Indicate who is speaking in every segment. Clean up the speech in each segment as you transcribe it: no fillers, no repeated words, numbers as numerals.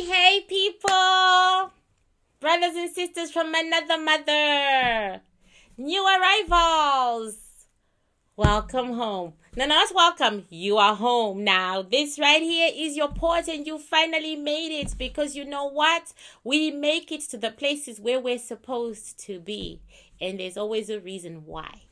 Speaker 1: Hey people, brothers and sisters from another mother, new arrivals, welcome home. No, not welcome, you are home now. This right here is your port and you finally made it, because you know what? We make it to the places where we're supposed to be, and there's always a reason why.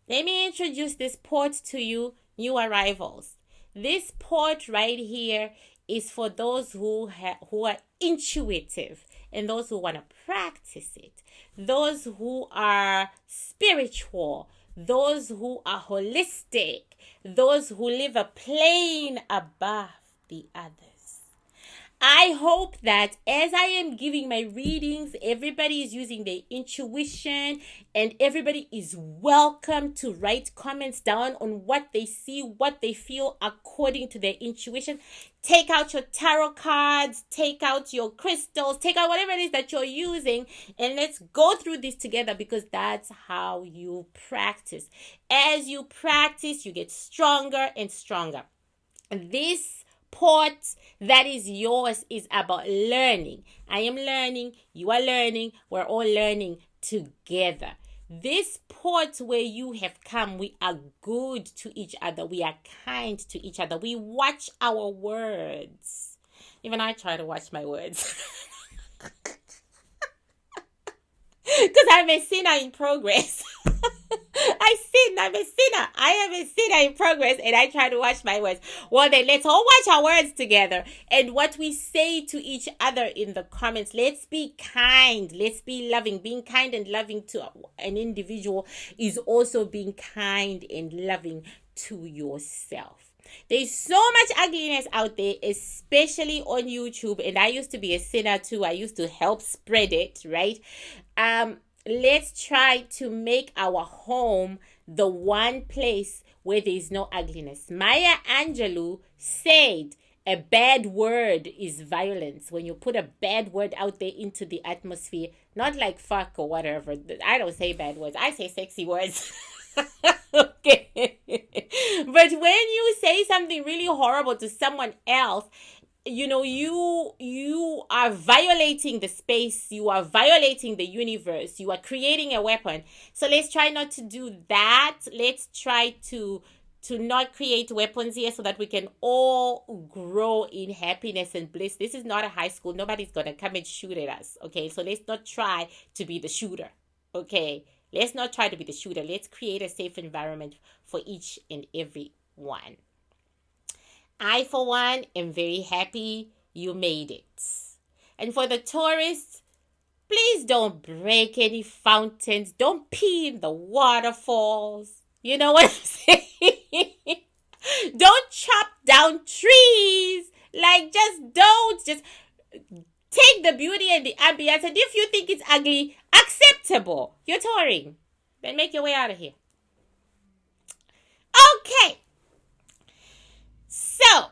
Speaker 1: Let me introduce this port to you, new arrivals. This port right here is for those who are intuitive and those who want to practice it, those who are spiritual, those who are holistic, those who live a plane above the others. I hope that as I am giving my readings, everybody is using their intuition and everybody is welcome to write comments down on what they see, what they feel according to their intuition. Take out your tarot cards, take out your crystals, take out whatever it is that you're using, and let's go through this together, because that's how you practice. As you practice, you get stronger and stronger. This port that is yours is about learning. I am learning, you are learning, we're all learning together. This port where you have come, we are good to each other, we are kind to each other, we watch our words. Even I try to watch my words. Because I'm a sinner in progress. I'm a sinner. I am a sinner in progress, and I try to watch my words. Well, then let's all watch our words together. And what we say to each other in the comments, let's be kind. Let's be loving. Being kind and loving to an individual is also being kind and loving to yourself. There's so much ugliness out there, especially on YouTube. And I used to be a sinner too. I used to help spread it, right? Let's try to make our home the one place where there is no ugliness. Maya Angelou said a bad word is violence. When you put a bad word out there into the atmosphere, not like fuck or whatever. I don't say bad words. I say sexy words. Okay. But when you say something really horrible to someone else, you know, you are violating the space, you are violating the universe, you are creating a weapon. So let's try not to do that. Let's try to not create weapons here, so that we can all grow in happiness and bliss. This is not a high school. Nobody's gonna come and shoot at us. Okay, so let's not try to be the shooter. Okay, let's not try to be the shooter. Let's create a safe environment for each and every one. I, for one, am very happy you made it. And for the tourists, please don't break any fountains. Don't pee in the waterfalls. You know what I'm saying? Don't chop down trees. Like, just don't. Just take the beauty and the ambience. And if you think it's ugly, acceptable. You're touring. Then make your way out of here. Okay. So,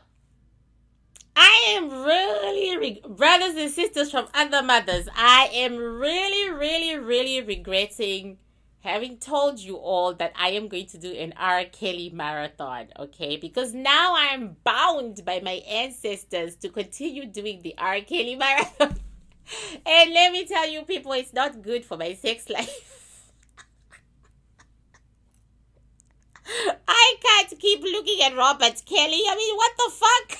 Speaker 1: I am really, brothers and sisters from other mothers, I am really regretting having told you all that I am going to do an R. Kelly marathon, okay? Because now I'm bound by my ancestors to continue doing the R. Kelly marathon. And let me tell you people, it's not good for my sex life. I can't keep looking at Robert Kelly. I mean, what the fuck?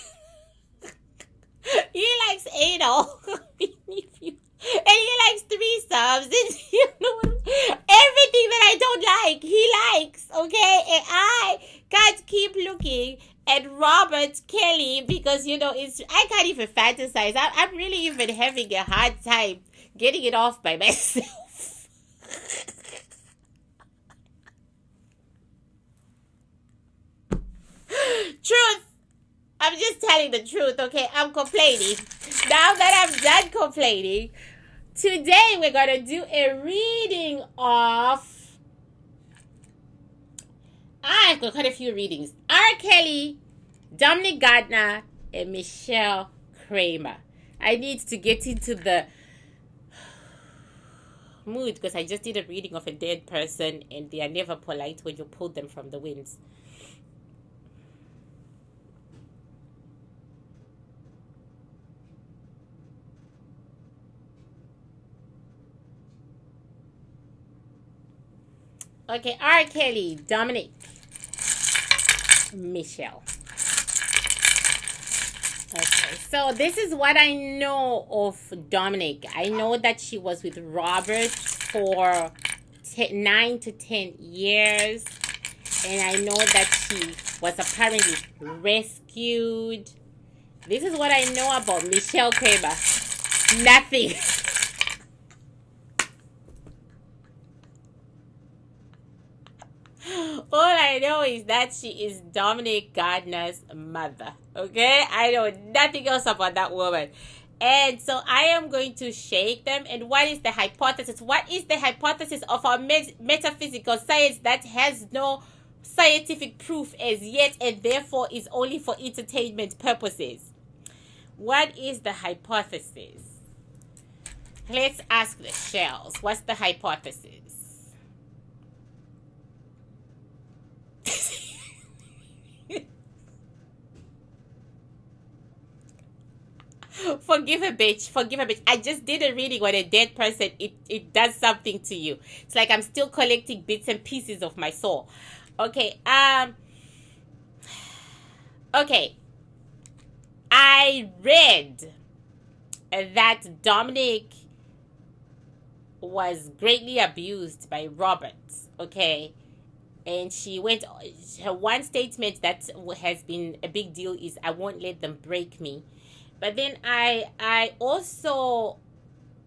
Speaker 1: He likes anal. And he likes threesomes. And you know, everything that I don't like, he likes. Okay? And I can't keep looking at Robert Kelly because, you know, I can't even fantasize. I'm really even having a hard time getting it off by myself. Truth. just telling the truth, okay? I'm complaining. Now that I'm done complaining, today we're going to do a reading of... I've got quite a few readings. R. Kelly, Dominique Gardner, and Michelle Kramer. I need to get into the mood because I just did a reading of a dead person and they are never polite when you pull them from the winds. Okay, R. Kelly, Dominic, Michelle. Okay, so this is what I know of Dominic. I know that she was with Robert for 9 to 10 years. And I know that she was apparently rescued. This is what I know about Michelle Kramer. Nothing. All I know is that she is Dominique Gardner's mother. Okay? I know nothing else about that woman. And so I am going to shake them. And what is the hypothesis? What is the hypothesis of our metaphysical science that has no scientific proof as yet and therefore is only for entertainment purposes? What is the hypothesis? Let's ask the shells. What's the hypothesis? Forgive a bitch. Forgive a bitch. I just did a reading on a dead person. It does something to you. It's like I'm still collecting bits and pieces of my soul. Okay. Okay. I read that Dominic was greatly abused by Robert. Okay. And she went, her one statement that has been a big deal is, I won't let them break me. But then I also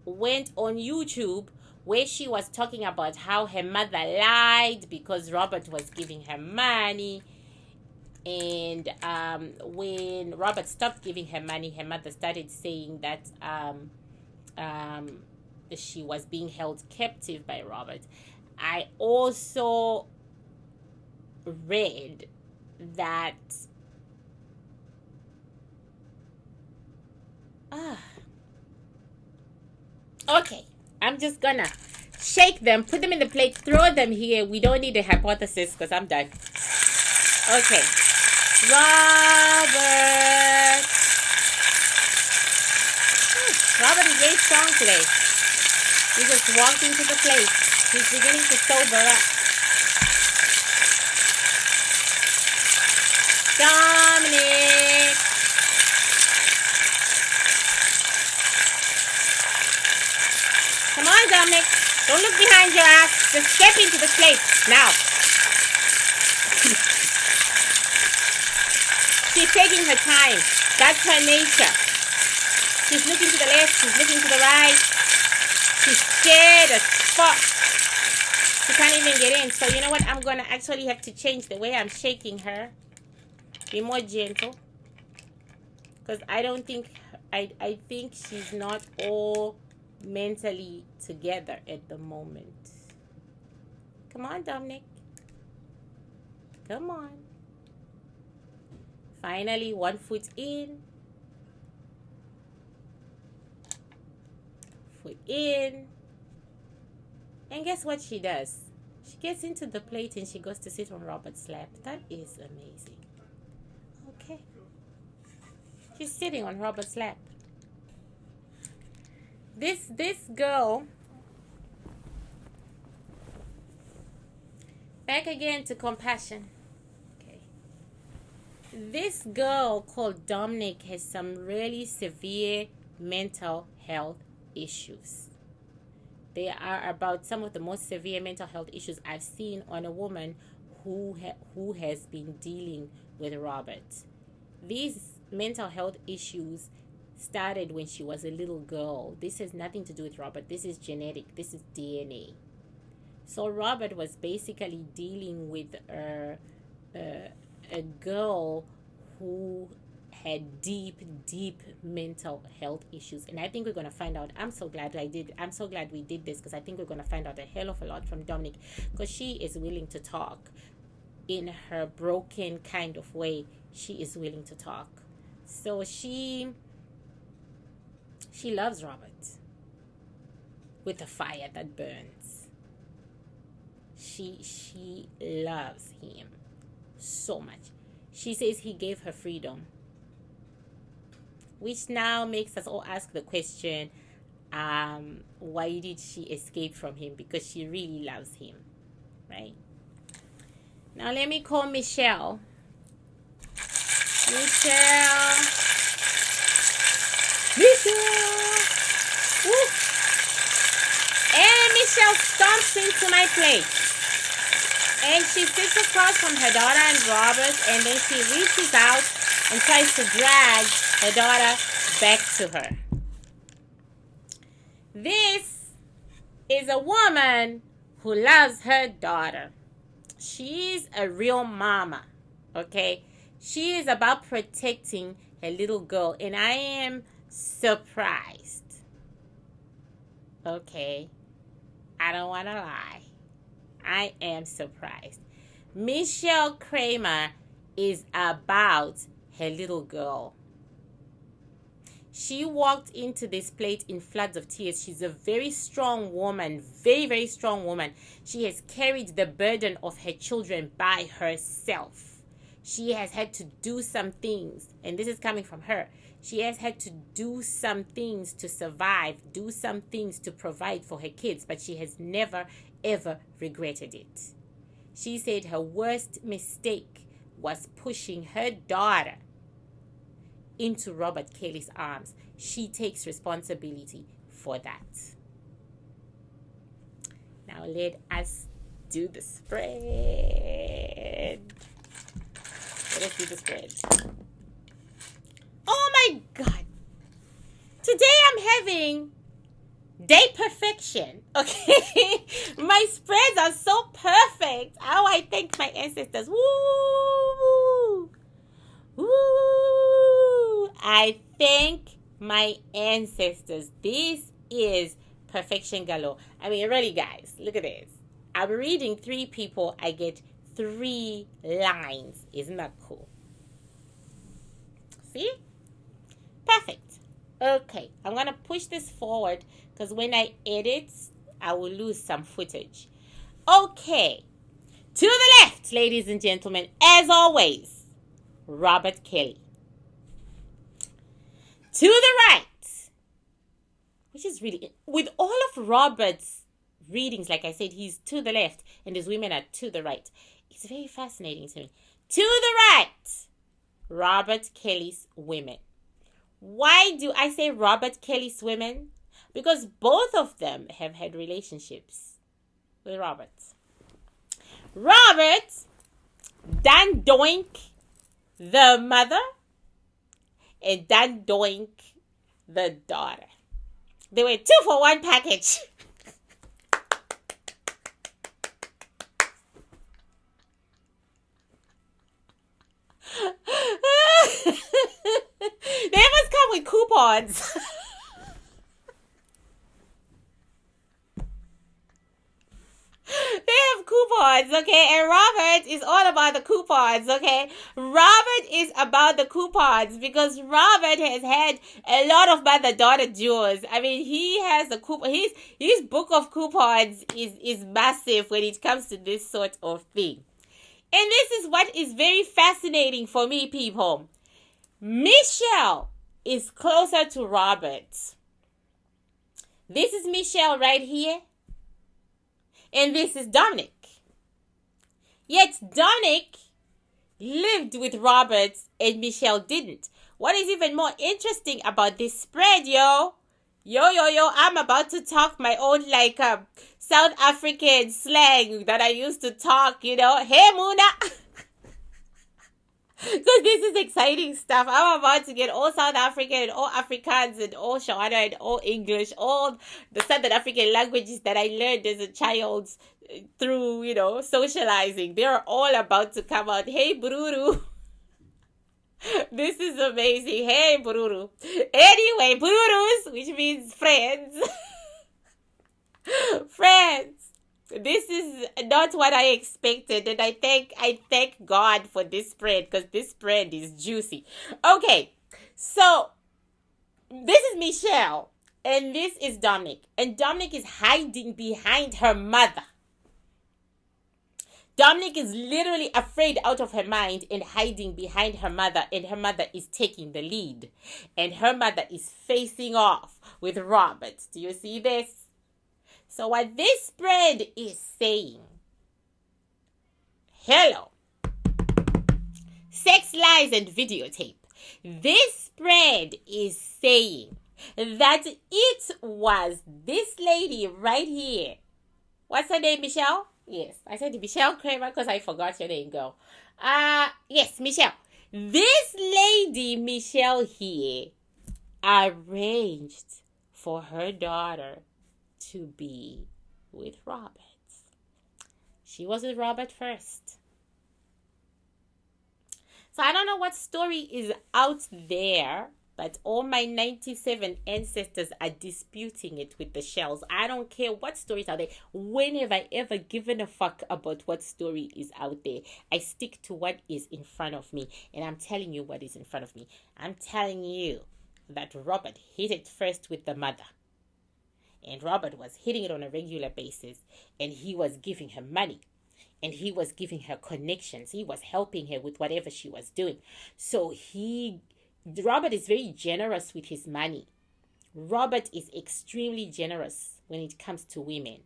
Speaker 1: went on YouTube where she was talking about how her mother lied because Robert was giving her money. And when Robert stopped giving her money, her mother started saying that she was being held captive by Robert. I also read that okay, I'm just gonna shake them, put them in the plate, throw them here. We don't need a hypothesis because I'm done. Okay, Robert. Robert is very strong today. He just walked into the plate. He's beginning to sober up. Dominic. Come on, Dominic. Don't look behind your ass. Just step into the plate. Now. She's taking her time. That's her nature. She's looking to the left. She's looking to the right. She's scared as fuck. She can't even get in. So you know what? I'm going to actually have to change the way I'm shaking her. Be more gentle. Because I don't think... I think she's not all mentally together at the moment. Come on, Dominic. Come on. Finally, one foot in. Foot in. And guess what she does? She gets into the plate and she goes to sit on Robert's lap. That is amazing. Okay. She's sitting on Robert's lap. This girl, back again to compassion. Okay. This girl called Dominic has some really severe mental health issues. They are about some of the most severe mental health issues I've seen on a woman who has been dealing with Robert. These mental health issues started when she was a little girl. This has nothing to do with Robert. This is genetic. This is DNA. So Robert was basically dealing with a girl who had deep, deep mental health issues. And I think we're going to find out. I'm so glad we did this, because I think we're going to find out a hell of a lot from Dominic, because she is willing to talk in her broken kind of way. She is willing to talk. So she loves Robert with a fire that burns. She loves him so much. She says he gave her freedom, which now makes us all ask the question, why did she escape from him? Because she really loves him, right? Now let me call Michelle. Michelle. Woo. And Michelle stomps into my place. And she sits across from her daughter and Robert, and then she reaches out and tries to drag her daughter back to her. This is a woman who loves her daughter. She's a real mama, okay? She is about protecting her little girl, and I am surprised. Okay, I don't want to lie. I am surprised. Michelle Kramer is about her little girl. She walked into this place in floods of tears. She's a very strong woman, very, very strong woman. She has carried the burden of her children by herself. She has had to do some things, and this is coming from her. She has had to do some things to survive, do some things to provide for her kids, but she has never, ever regretted it. She said her worst mistake was pushing her daughter into Robert Kelly's arms. She takes responsibility for that. Now let us do the spread. Let us do the spread. Oh my God. Today I'm having day perfection. Okay. My spreads are so perfect. Oh, I thank my ancestors. Woo! Woo! I thank my ancestors. This is perfection galore. I mean, really, guys, look at this. I'm reading 3 people. I get 3 lines. Isn't that cool? See? Perfect. Okay, I'm going to push this forward because when I edit, I will lose some footage. Okay. To the left, ladies and gentlemen, as always, Robert Kelly. To the right, which is really, with all of Robert's readings, like I said, he's to the left and his women are to the right. It's very fascinating to me. To the right, Robert Kelly's women. Why do I say Robert Kelly's women? Because both of them have had relationships with Robert. Robert done doink the mother and done doink the daughter. They were 2 for 1 package. They must come with coupons. They have coupons, okay? And Robert is all about the coupons, okay? Robert is about the coupons because Robert has had a lot of mother-daughter duels. I mean, he has a coupon. His book of coupons is massive when it comes to this sort of thing. And this is what is very fascinating for me, people. Michelle is closer to Robert. This is Michelle right here. And this is Dominic. Yet Dominic lived with Robert and Michelle didn't. What is even more interesting about this spread, yo, I'm about to talk my own South African slang that I used to talk, Hey, Muna. Because this is exciting stuff. I'm about to get all South African and all Afrikaans and all Shona and all English, all the Southern African languages that I learned as a child through, socializing. They're all about to come out. Hey, Bururu. This is amazing. Hey, Bururu. Anyway, Bururus, which means friends. Friends. This is not what I expected, and I thank God for this spread, because this spread is juicy. Okay, so this is Michelle, and this is Dominic, and Dominic is hiding behind her mother. Dominic is literally afraid out of her mind and hiding behind her mother, and her mother is taking the lead, and her mother is facing off with Robert. Do you see this? So what this spread is saying, hello, sex, lies, and videotape. This spread is saying that it was this lady right here. What's her name, Michelle? Yes, I said Michelle Kramer because I forgot your name, girl. Yes, Michelle. This lady, Michelle here, arranged for her daughter to be with Robert. She was with Robert first. So I don't know what story is out there, but all my 97 ancestors are disputing it with the shells. I don't care what stories are there. When have I ever given a fuck about what story is out there? I stick to what is in front of me. And I'm telling you what is in front of me. I'm telling you that Robert hit it first with the mother. And Robert was hitting it on a regular basis. And he was giving her money. And he was giving her connections. He was helping her with whatever she was doing. So Robert is very generous with his money. Robert is extremely generous when it comes to women.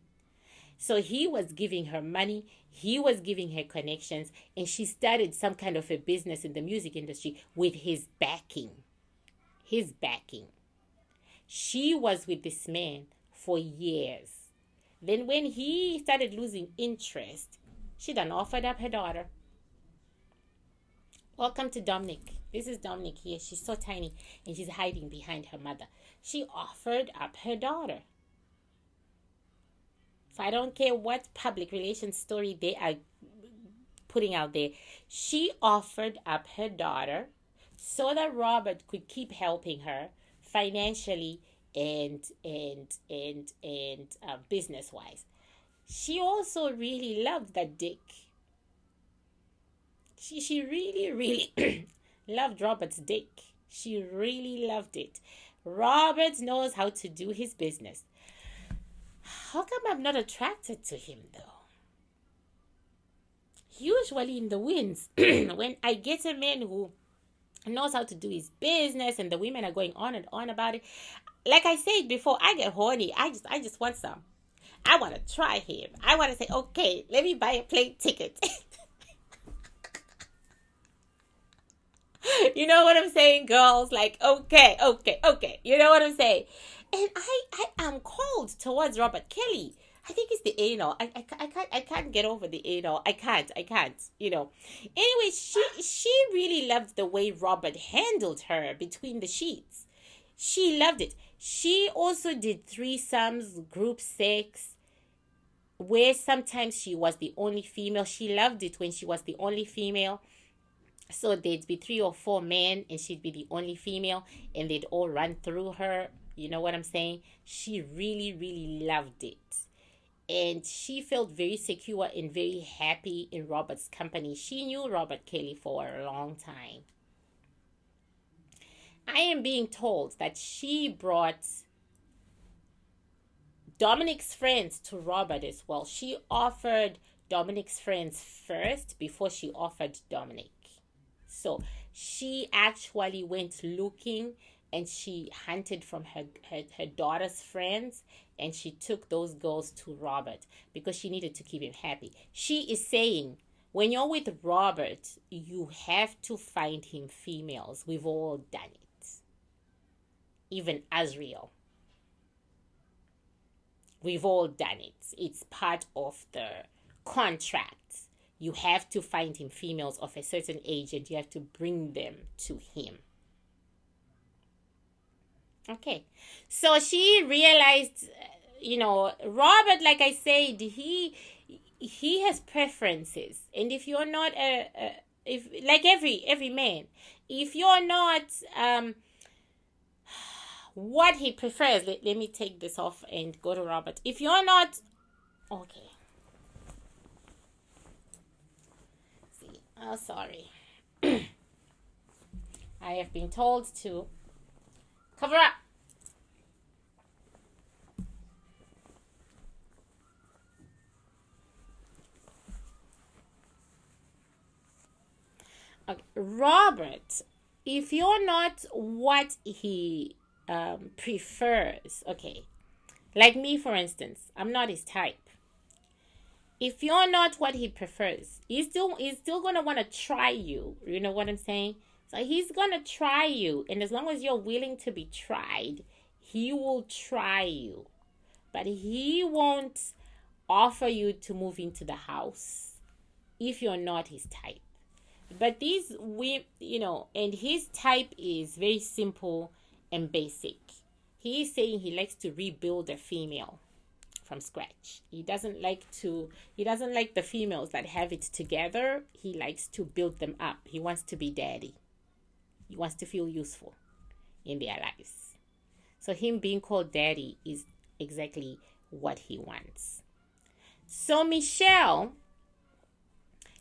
Speaker 1: So he was giving her money. He was giving her connections. And she started some kind of a business in the music industry with his backing. His backing. She was with this man for years. Then when he started losing interest, she done offered up her daughter. Welcome to Dominic. This is Dominic here. She's so tiny and she's hiding behind her mother. She offered up her daughter. So I don't care what public relations story they are putting out there. She offered up her daughter so that Robert could keep helping her financially and business wise. She also really loved that dick. She really loved Robert's dick. She really loved it. Robert knows how to do his business. How come I'm not attracted to him though? Usually in the wins, when I get a man who knows how to do his business and the women are going on and on about it, like I said before, I get horny. I just want some. I want to try him. I want to say, okay, let me buy a plane ticket. You know what I'm saying, girls? Like, okay. You know what I'm saying? And I am cold towards Robert Kelly. I think it's the anal. I can't get over the anal. I can't. You know. Anyway, she really loved the way Robert handled her between the sheets. She loved it. She also did threesomes, group sex, where sometimes she was the only female. She loved it when she was the only female. So there'd be 3 or 4 men and she'd be the only female and they'd all run through her. You know what I'm saying? She really, really loved it. And she felt very secure and very happy in Robert's company. She knew Robert Kelly for a long time. I am being told that she brought Dominic's friends to Robert as well. She offered Dominic's friends first before she offered Dominic. So she actually went looking and she hunted from her daughter's friends and she took those girls to Robert because she needed to keep him happy. She is saying, when you're with Robert, you have to find him females. We've all done it. Even Azriel. We've all done it. It's part of the contract. You have to find him females of a certain age and you have to bring them to him. Okay. So she realized, Robert, like I said, he has preferences. And if you're not if like every man, if you're not what he prefers, let me take this off and go to Robert. If you're not okay, see, oh sorry. I have been told to cover up. Okay. Robert, if you're not what he prefers, okay, like me for instance, I'm not his type. If you're not what he prefers, he's still gonna want to try you. You know what I'm saying? So he's gonna try you, and as long as you're willing to be tried, he will try you. But he won't offer you to move into the house if you're not his type. But and his type is very simple and basic. He's saying he likes to rebuild a female from scratch. He doesn't like the females that have it together. He likes to build them up. He wants to be daddy. He wants to feel useful in their lives. So him being called daddy is exactly what he wants. So Michelle,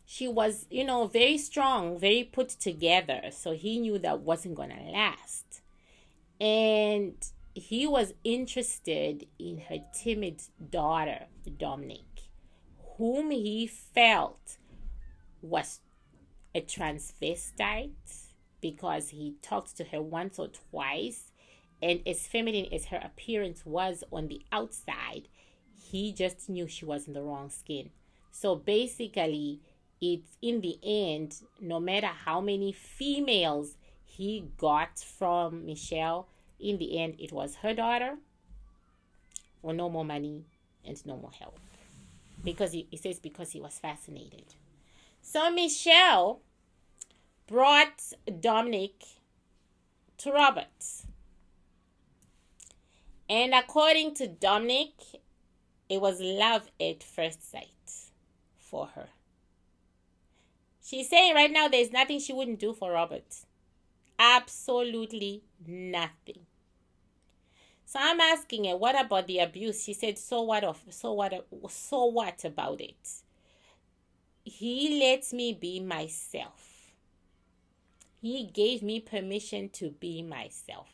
Speaker 1: she was, very strong, very put together. So he knew that wasn't going to last. And he was interested in her timid daughter, Dominic, whom he felt was a transvestite because he talked to her once or twice. And as feminine as her appearance was on the outside, he just knew she was in the wrong skin. So basically, it's in the end, no matter how many females he got from Michelle, in the end, it was her daughter or no more money and no more help. Because he says because he was fascinated. So Michelle brought Dominic to Robert. And according to Dominic, it was love at first sight for her. She's saying right now there's nothing she wouldn't do for Robert. Absolutely nothing. So I'm asking her, what about the abuse? She said, so what about it? He lets me be myself. He gave me permission to be myself.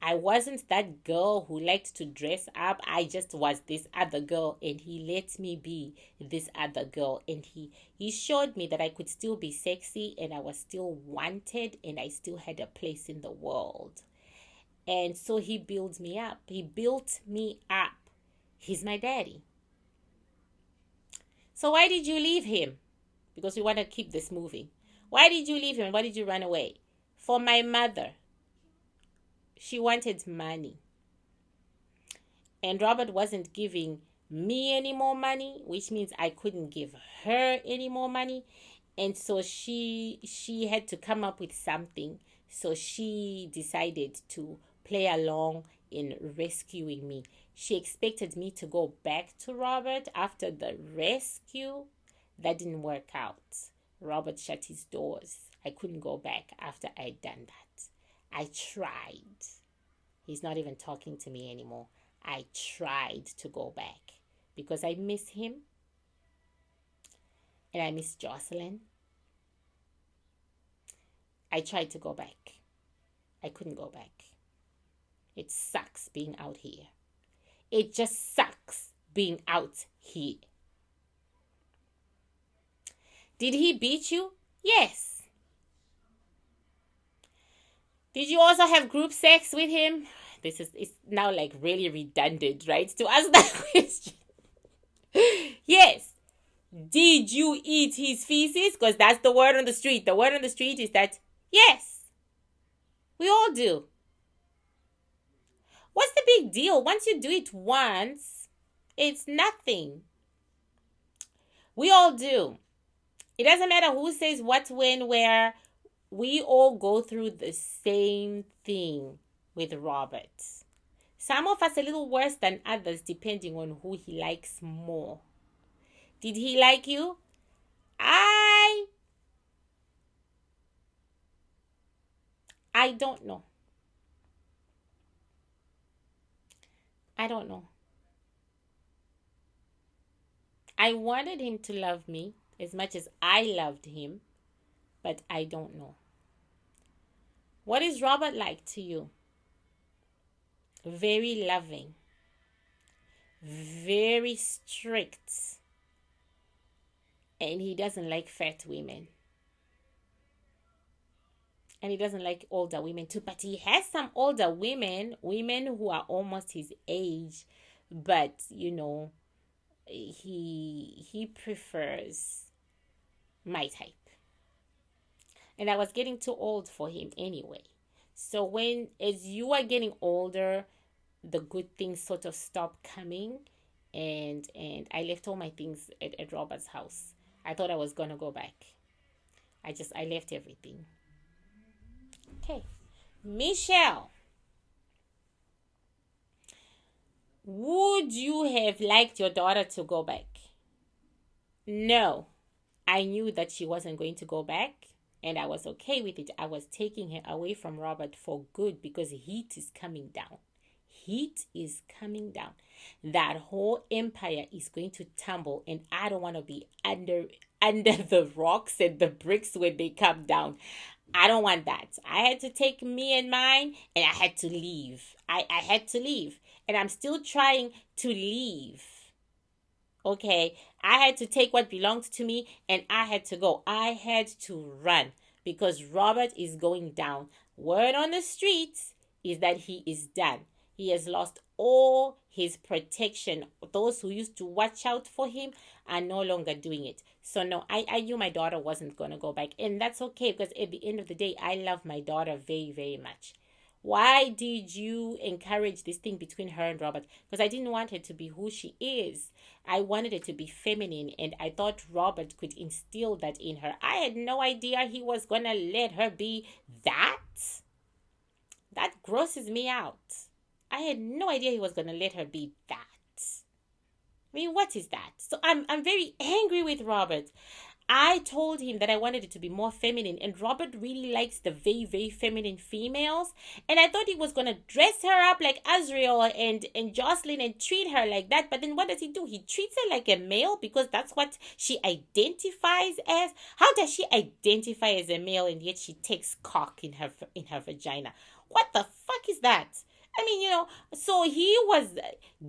Speaker 1: I wasn't that girl who liked to dress up. I just was this other girl, and he let me be this other girl. And he showed me that I could still be sexy, and I was still wanted, and I still had a place in the world. And so he built me up. He built me up. He's my daddy. So why did you leave him? Because we want to keep this moving. Why did you leave him? Why did you run away? For my mother. She wanted money. And Robert wasn't giving me any more money, which means I couldn't give her any more money. And so she had to come up with something. So she decided to play along in rescuing me. She expected me to go back to Robert after the rescue. That didn't work out. Robert shut his doors. I couldn't go back after I'd done that. I tried. He's not even talking to me anymore. I tried to go back because I miss him and I miss Jocelyn. I tried to go back. I couldn't go back. It sucks being out here. It just sucks being out here. Did he beat you? Yes. Did you also have group sex with him? It's now like really redundant, right? To ask that question. Yes. Did you eat his feces? Because that's the word on the street. The word on the street is that, yes, we all do. What's the big deal? Once you do it once, it's nothing. We all do. It doesn't matter who says what, when, where. We all go through the same thing with Robert. Some of us a little worse than others depending on who he likes more. Did he like you? I I don't know. I don't know. I wanted him to love me as much as I loved him, but I don't know. What is Robert like to you? Very loving, very strict, and he doesn't like fat women. And he doesn't like older women too, but he has some older women who are almost his age, but he prefers my type. And I was getting too old for him anyway. So as you are getting older, the good things sort of stop coming, and I left all my things at Robert's house. I thought I was gonna go back. I left everything. Okay. Michelle, would you have liked your daughter to go back? No. I knew that she wasn't going to go back, and I was okay with it. I was taking her away from Robert for good because heat is coming down. Heat is coming down. That whole empire is going to tumble, and I don't want to be under the rocks and the bricks when they come down. I don't want that. I had to take me and mine, and I had to leave. I had to leave, and I'm still trying to leave. Okay, I had to take what belonged to me, and I had to go. I had to run because Robert is going down. Word on the streets is that he is done. He has lost all his protection. Those who used to watch out for him are no longer doing it. So no, I knew my daughter wasn't going to go back. And that's okay because at the end of the day, I love my daughter very, very much. Why did you encourage this thing between her and Robert? Because I didn't want her to be who she is. I wanted her to be feminine, and I thought Robert could instill that in her. I had no idea he was going to let her be that. That grosses me out. I had no idea he was going to let her be that. I mean, what is that? So I'm very angry with Robert. I told him that I wanted it to be more feminine, and Robert really likes the very, very feminine females. And I thought he was going to dress her up like Azrael and Jocelyn and treat her like that. But then what does he do? He treats her like a male because that's what she identifies as. How does she identify as a male and yet she takes cock in her vagina? What the fuck is that? I mean, so he was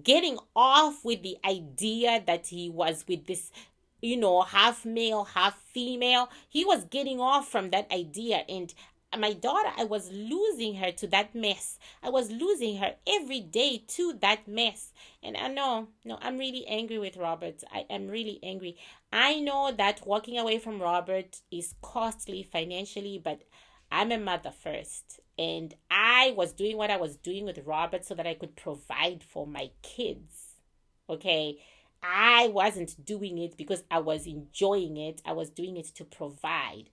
Speaker 1: getting off with the idea that he was with this, half male, half female. He was getting off from that idea. And my daughter, I was losing her to that mess. I was losing her every day to that mess. And I know, no, I'm really angry with Robert. I am really angry. I know that walking away from Robert is costly financially, but I'm a mother first. And I was doing what I was doing with Robert so that I could provide for my kids. Okay? I wasn't doing it because I was enjoying it. I was doing it to provide.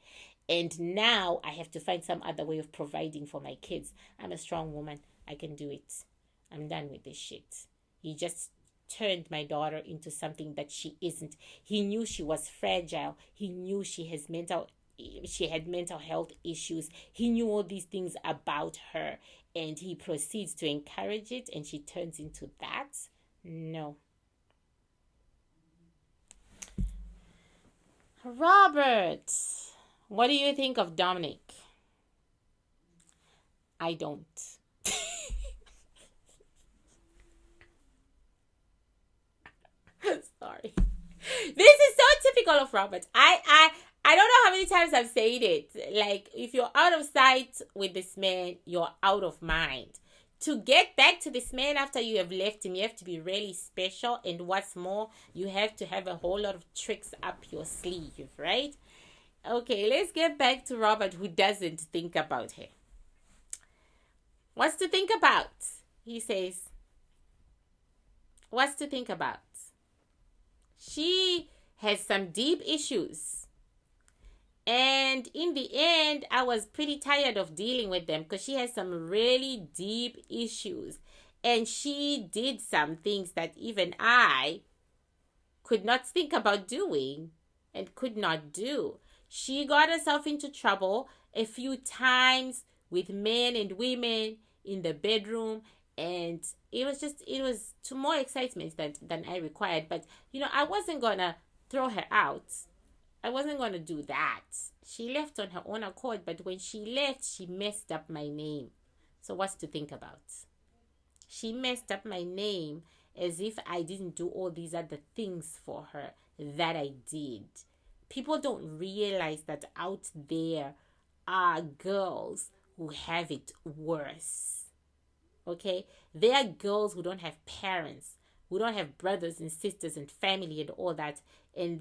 Speaker 1: And now I have to find some other way of providing for my kids. I'm a strong woman. I can do it. I'm done with this shit. He just turned my daughter into something that she isn't. He knew she was fragile. He knew she had mental health issues. He knew all these things about her, and he proceeds to encourage it, and she turns into that. No. Robert, what do you think of Dominic? I don't. Sorry. This is so typical of Robert. I don't know how many times I've said it. Like, if you're out of sight with this man, you're out of mind. To get back to this man after you have left him, you have to be really special. And what's more, you have to have a whole lot of tricks up your sleeve, right? Okay, let's get back to Robert, who doesn't think about her. What's to think about? He says, what's to think about? She has some deep issues. And in the end, I was pretty tired of dealing with them because she has some really deep issues. And she did some things that even I could not think about doing and could not do. She got herself into trouble a few times with men and women in the bedroom. And it was to more excitement than I required. But, I wasn't going to throw her out. I wasn't going to do that. She left on her own accord. But when she left, she messed up my name. So what's to think about? She messed up my name as if I didn't do all these other things for her that I did. People don't realize that out there are girls who have it worse. Okay? There are girls who don't have parents, who don't have brothers and sisters and family and all that. And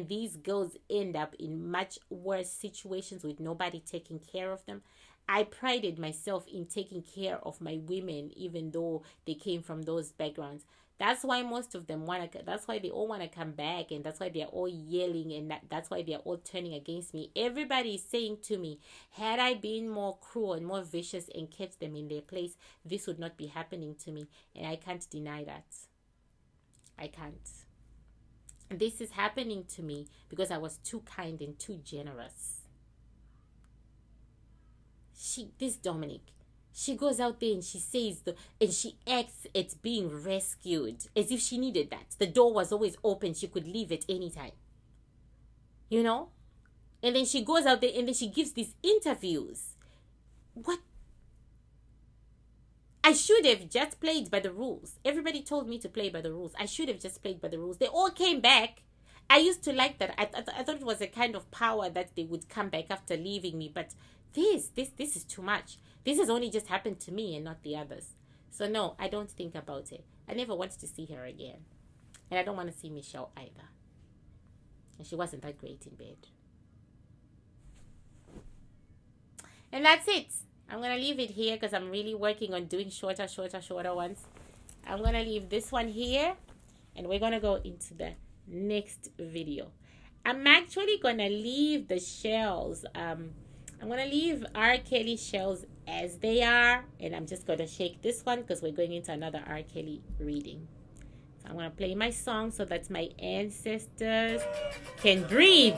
Speaker 1: these girls end up in much worse situations with nobody taking care of them. I prided myself in taking care of my women, even though they came from those backgrounds. That's why most of them that's why they all want to come back, and that's why they're all yelling, and that's why they're all turning against me. Everybody is saying to me, had I been more cruel and more vicious and kept them in their place, this would not be happening to me. And I can't deny that. I can't. This is happening to me because I was too kind and too generous. This Dominic, she goes out there and she says, and she acts at being rescued as if she needed that. The door was always open. She could leave at any time. And then she goes out there and then she gives these interviews. What? I should have just played by the rules. Everybody told me to play by the rules. I should have just played by the rules. They all came back. I used to like that. I thought it was a kind of power that they would come back after leaving me. But this is too much. This has only just happened to me and not the others. So no, I don't think about it. I never wanted to see her again. And I don't want to see Michelle either. And she wasn't that great in bed. And that's it. I'm going to leave it here because I'm really working on doing shorter ones. I'm going to leave this one here. And we're going to go into the next video. I'm actually going to leave the shells. I'm going to leave R. Kelly shells as they are. And I'm just going to shake this one because we're going into another R. Kelly reading. So I'm going to play my song so that my ancestors can breathe.